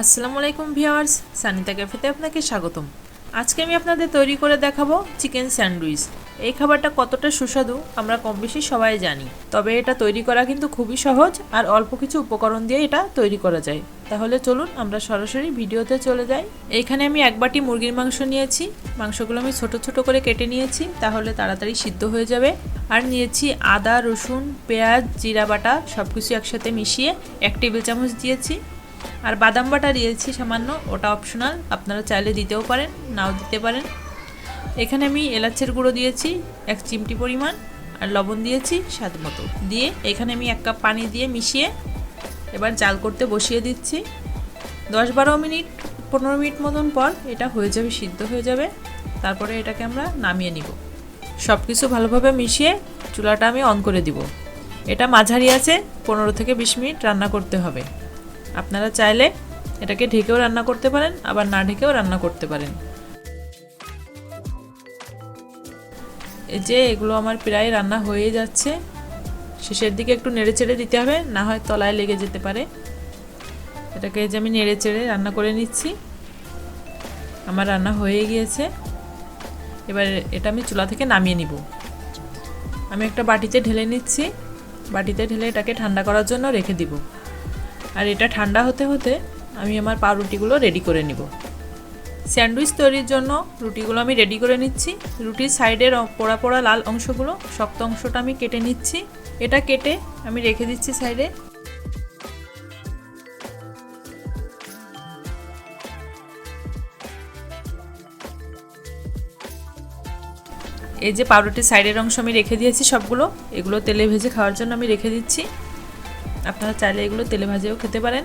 আসসালামু আলাইকুম ভিউয়ার্স, সানিতা ক্যাফেতে আপনাকে স্বাগতম। আজকে আমি আপনাদের তৈরি করে দেখাবো চিকেন স্যান্ডউইচ। এই খাবারটা কতটা সুস্বাদু আমরা কম বেশি সবাই জানি, তবে এটা তৈরি করা কিন্তু খুবই সহজ আর অল্প কিছু উপকরণ দিয়ে এটা তৈরি করা যায়। তাহলে চলুন আমরা সরাসরি ভিডিওতে চলে যাই। এইখানে আমি এক বাটি মুরগির মাংস নিয়েছি। মাংসগুলো আমি ছোট ছোট করে কেটে নিয়েছি, তাহলে তাড়াতাড়ি সিদ্ধ হয়ে যাবে। আর নিয়েছি আদা, রসুন, পেঁয়াজ, জিরা বাটা সবকিছু একসাথে মিশিয়ে 1 টেবিল চামচ দিয়েছি। আর বাদাম বাটা দিয়েছি সামান্য, ওটা অপশনাল, আপনারা চাইলে দিতেও পারেন, নাও দিতে পারেন। এখানে আমি এলাচের গুঁড়ো দিয়েছি 1 চিমটি পরিমাণ, আর লবণ দিয়েছি স্বাদ মতো। দিয়ে এখানে আমি 1 কাপ পানি দিয়ে মিশিয়ে এবার জাল করতে বসিয়ে দিচ্ছি। 10-12 মিনিট 15 মিনিট মতন পর এটা হয়ে যাবে, সিদ্ধ হয়ে যাবে। তারপরে এটাকে আমরা নামিয়ে নিব। সব কিছু ভালোভাবে মিশিয়ে চুলাটা আমি অন করে দিব। এটা মাঝারি আছে 15 থেকে 20 মিনিট রান্না করতে হবে। আপনারা চাইলে এটাকে ঢেকেও রান্না করতে পারেন, আবার না ঢেকেও রান্না করতে পারেন। এই যে এগুলো আমার প্রায় রান্না হয়ে যাচ্ছে। শেষের দিকে একটু নেড়েচেড়ে দিতে হবে, না হয় তলায় লেগে যেতে পারে। এটাকে যে আমি নেড়েচেড়ে রান্না করে নিচ্ছি। আমার রান্না হয়ে গিয়েছে। এবার এটা আমি চুলা থেকে নামিয়ে নিব। আমি একটা বাটিতে ঢেলে নিচ্ছি। বাটিতে ঢেলে এটাকে ঠান্ডা করার জন্য রেখে দিব। আর এটা ঠান্ডা হতে হতে আমি আমার পাউরুটিগুলো রেডি করে নিব। স্যান্ডউইচ তৈরির জন্য রুটিগুলো আমি রেডি করে নিচ্ছি। রুটির সাইডের পোড়া পোড়া লাল অংশগুলো, শক্ত অংশটা আমি কেটে নিচ্ছি। এটা কেটে আমি রেখে দিচ্ছি সাইডে। এই যে পাউরুটির সাইডের অংশ আমি রেখে দিয়েছি সবগুলো, এগুলো তেলে ভেজে খাওয়ার জন্য আমি রেখে দিচ্ছি। আপনারা চাইলে এগুলো তেলে ভাজেও খেতে পারেন।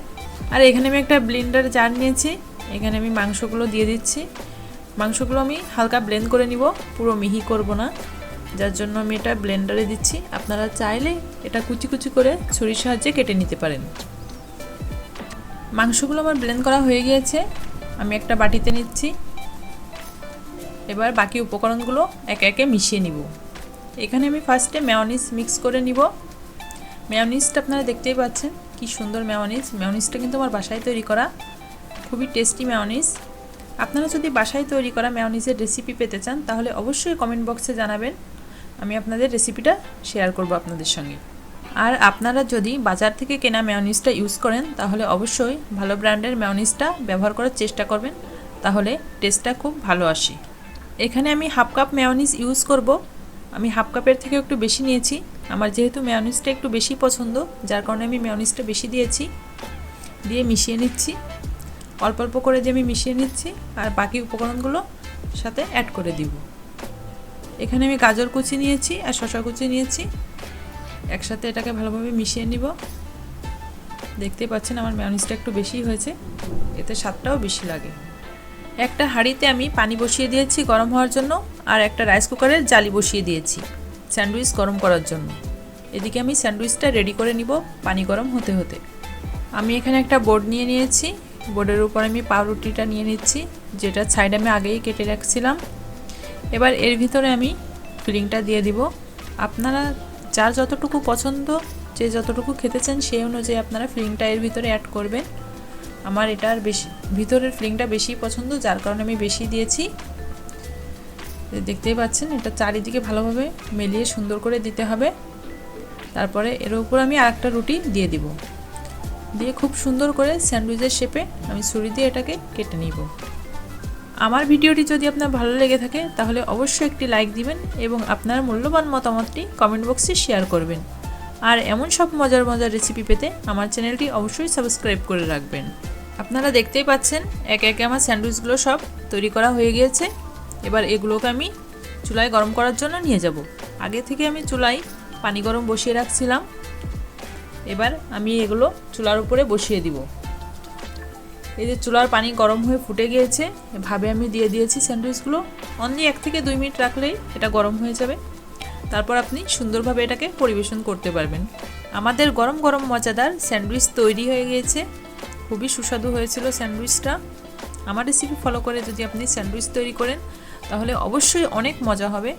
আর এখানে আমি একটা ব্লেন্ডার জার নিয়েছি, এখানে আমি মাংসগুলো দিয়ে দিচ্ছি। মাংসগুলো আমি হালকা ব্লেন্ড করে নিব, পুরো মিহি করব না, যার জন্য আমি এটা ব্লেন্ডারে দিচ্ছি। আপনারা চাইলে এটা কুচি কুচি করে ছুরির সাহায্যে কেটে নিতে পারেন। মাংসগুলো আমার ব্লেন্ড করা হয়ে গিয়েছে, আমি একটা বাটিতে নিচ্ছি। এবার বাকি উপকরণগুলো একে একে মিশিয়ে নিব। এখানে আমি ফার্স্টে মেয়োনিজ মিক্স করে নিব। মেয়োনিজটা আপনারা দেখতেই পাচ্ছেন কি সুন্দর মেয়োনিজ। মেয়োনিজটা কিন্তু আমার বাসায় তৈরি করা, খুবই টেস্টি মেয়োনিজ। আপনারা যদি বাসায় তৈরি করা মেয়োনিজের রেসিপি পেতে চান তাহলে অবশ্যই কমেন্ট বক্সে জানাবেন, আমি আপনাদের রেসিপিটা শেয়ার করব আপনাদের সঙ্গে। আর আপনারা যদি বাজার থেকে কেনা মেয়োনিজটা ইউজ করেন তাহলে অবশ্যই ভালো ব্র্যান্ডের মেয়োনিজটা ব্যবহার করার চেষ্টা করবেন, তাহলে টেস্টটা খুব ভালো আসে। এখানে আমি 1/2 কাপ মেয়োনিজ ইউজ করব। আমি 1/2 কাপের থেকে একটু বেশি নিয়েছি। আমার যেহেতু মেয়োনিজটা একটু বেশি পছন্দ, যার কারণে আমি মেয়োনিজটা বেশি দিয়েছি। দিয়ে মিশিয়ে নিচ্ছি, অল্প অল্প করে দিয়ে আমি মিশিয়ে নিচ্ছি। আর বাকি উপকরণগুলো সাথে অ্যাড করে দিব। এখানে আমি গাজর কুচি নিয়েছি আর শসা কুচি নিয়েছি, একসাথে এটাকে ভালোভাবে মিশিয়ে নিব। দেখতে পাচ্ছেন আমার মেয়োনিজটা একটু বেশি হয়েছে, এতে স্বাদটাও বেশি লাগে। একটা হাঁড়িতে আমি পানি বসিয়ে দিয়েছি গরম হওয়ার জন্য, আর একটা রাইস কুকারের জালি বসিয়ে দিয়েছি স্যান্ডউইচ গরম করার জন্য। এদিকে আমি স্যান্ডউইচটা রেডি করে নিব পানি গরম হতে হতে। আমি এখানে একটা বোর্ড নিয়ে নিয়েছি, বোর্ডের উপর আমি পাউরুটিটা নিয়ে নিচ্ছি, যেটা সাইড আমি আগেই কেটে রাখছিলাম। এবার এর ভিতরে আমি ফিলিংটা দিয়ে দিব। আপনারা যার যতটুকু পছন্দ, যে যতটুকু খেতে চান সেই অনুযায়ী আপনারা ফিলিংটা এর ভিতরে অ্যাড করবেন। আমার এটার বেশি ভিতরের ফিলিংটা বেশি পছন্দ, যার কারণে আমি বেশি দিয়েছি। দেখতেই পাচ্ছেন এটা চারিদিকে ভালোভাবে মিলিয়ে সুন্দর করে দিতে হবে। তারপরে এর উপর আমি আরেকটা রুটি দিয়ে দিব, দিয়ে খুব সুন্দর করে স্যান্ডউইচের শেপে আমি ছুরি দিয়ে এটাকে কেটে নিব। আমার ভিডিওটি যদি আপনার ভালো লেগে থাকে তাহলে অবশ্যই একটি লাইক দিবেন এবং আপনার মূল্যবান মতামতটি কমেন্ট বক্সে শেয়ার করবেন। আর এমন সব মজার মজার রেসিপি পেতে আমার চ্যানেলটি অবশ্যই সাবস্ক্রাইব করে রাখবেন। আপনারা দেখতেই পাচ্ছেন একে একে আমার স্যান্ডউইচগুলো সব তৈরি করা হয়ে গিয়েছে। এবার এগুলোকে আমি চুলায় গরম করার জন্য নিয়ে যাব। আগে থেকে আমি চুলায় পানি গরম বসিয়ে রাখছিলাম। এবার আমি এগুলো চুলার উপরে বসিয়ে দিব। এই যে চুলার পানি গরম হয়ে ফুটে গিয়েছে, এভাবে আমি দিয়ে দিয়েছি স্যান্ডউইচগুলো। অনলি 1 থেকে 2 মিনিট রাখলেই এটা গরম হয়ে যাবে। তারপর আপনি সুন্দরভাবে এটাকে পরিবেশন করতে পারবেন। আমাদের গরম গরম মজাদার স্যান্ডউইচ তৈরি হয়ে গিয়েছে। খুবই সুস্বাদু হয়েছিল স্যান্ডউইচটা। আমার রেসিপি ফলো করে যদি আপনি স্যান্ডউইচ তৈরি করেন তাহলে অবশ্যই অনেক মজা হবে।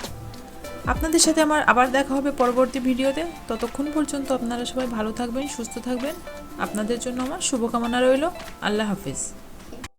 আপনাদের সাথে আমার আবার দেখা হবে পরবর্তী ভিডিওতে। ততক্ষণ পর্যন্ত আপনারা সবাই ভালো থাকবেন, সুস্থ থাকবেন। আপনাদের জন্য আমার শুভকামনা রইল। আল্লাহ হাফেজ।